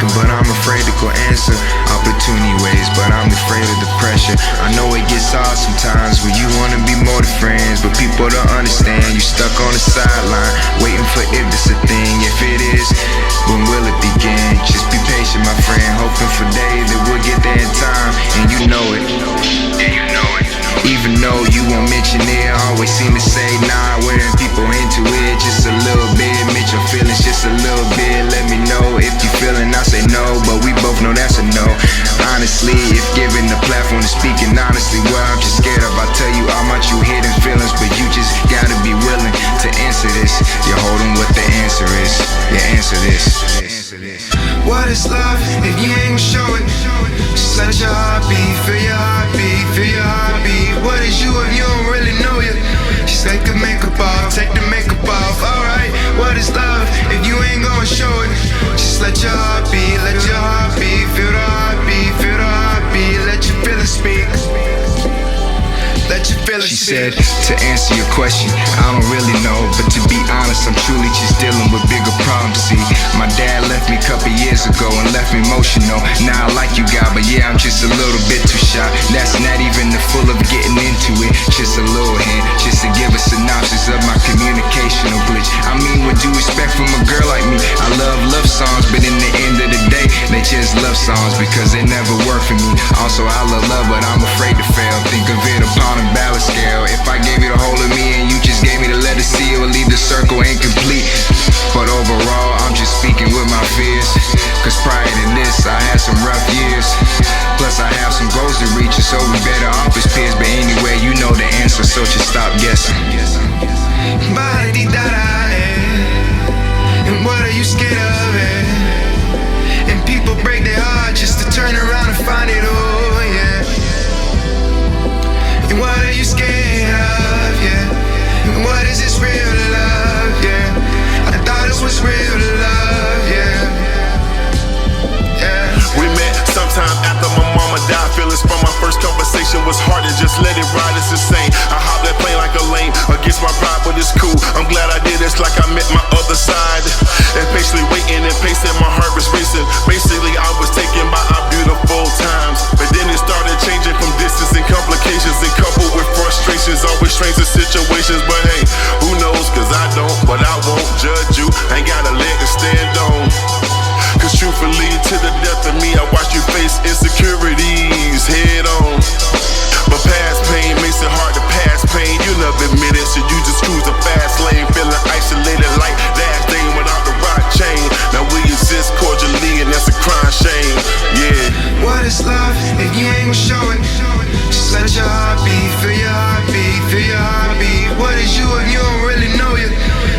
asking, but I'm afraid to go answer. Opportunity ways, but I'm afraid of the pressure. I know it gets hard sometimes when you wanna be more than friends, but people don't understand. You stuck on the sideline, waiting for if it's a thing. If it is, when will it begin? Just be patient, my friend, hoping for days that we'll get there in time. And you know it, yeah, you know it. Even though you won't mention it, I always seem to say nah, wearing people into it just a little bit. Admit your feelings just a little bit. Let me know if you feeling, I say no, but we both know that's a no. Honestly, if given the platform to speaking honestly, well, I'm just scared of. I tell you how much you hidden feelings, but you just gotta be willing to answer this. You're holding what the answer is. Yeah, answer this. What is love if you ain't gon' show it? Just let your heart beat, feel your heartbeat, feel your heartbeat. What is you if you don't really know it? Just take the makeup off, take the makeup off. Alright, what is love if you ain't gon' show it? Just let your heart beat, let your heart beat, feel the heartbeat, feel the heartbeat. Let your feelings speak. Let your feelings She speak. said, to answer your question, I don't really know, but to be honest, I'm truly just dealing with bigger problems. See, my dad left me a couple years ago and left me emotional. Now I like you, God, but yeah, I'm just a little bit too shy. That's not even the full of getting into it. Just a little hint, just to give a synopsis of my communicational glitch. I mean, with due respect from a girl like me, I love songs, but in the end of the day, they just love songs because they never work for me. Also, I love, but I'm afraid to fail. Think of it upon a balance scale. If I gave you the whole of me and you just gave me the letter C, it would leave the circle incomplete. But overall, I'm just speaking with my fears, cause prior to this, I had some rough years. Plus I have some goals to reach, so we better off as peers. But anyway, you know the answer, so just stop guessing. And what are you scared of? And people break their heart just to turn around and find it all, yeah. And what are you scared of, yeah? And what is this real love, yeah? I thought it was real love, yeah. We met sometime after my mama died. Feelings from my first conversation was hard to just let it ride. It's insane. I hopped that plane like a lame against my pride, but it's cool. I'm glad I did this, like I met my other side. And patiently waiting and pacing, my heart was racing. Basically, I was taken by our beautiful times, but then it started changing from distance and complications, and coupled with frustrations, always strange in situations. But hey, who knows? Cause I don't, but I won't judge you. Ain't got a leg to stand on. Cause truthfully, to the death of me, I watched you face insecurities head on. But past pain makes it hard to pass pain. You never admit it, so you just cruise the fast lane, feeling isolated like that thing without the rock chain. Now we exist cordially, and that's a crime shame. Yeah. What is love if you ain't gon' show it? Just let your heart beat, feel your heartbeat, feel your heartbeat. What is you if you don't really know it?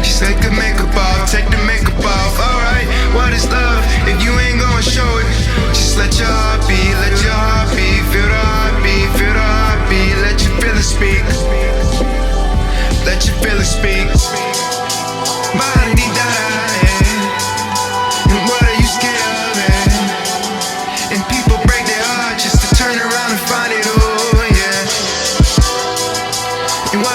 Just take the makeup off, take the makeup off. Alright, what is love if you ain't gon' show it? Just let your heart beat, let your heart beat, feel the heartbeat, feel the heartbeat. Let your feelings speak. Let your feelings speak. And what are you scared of? And people break their heart just to turn around and find it all, yeah. And why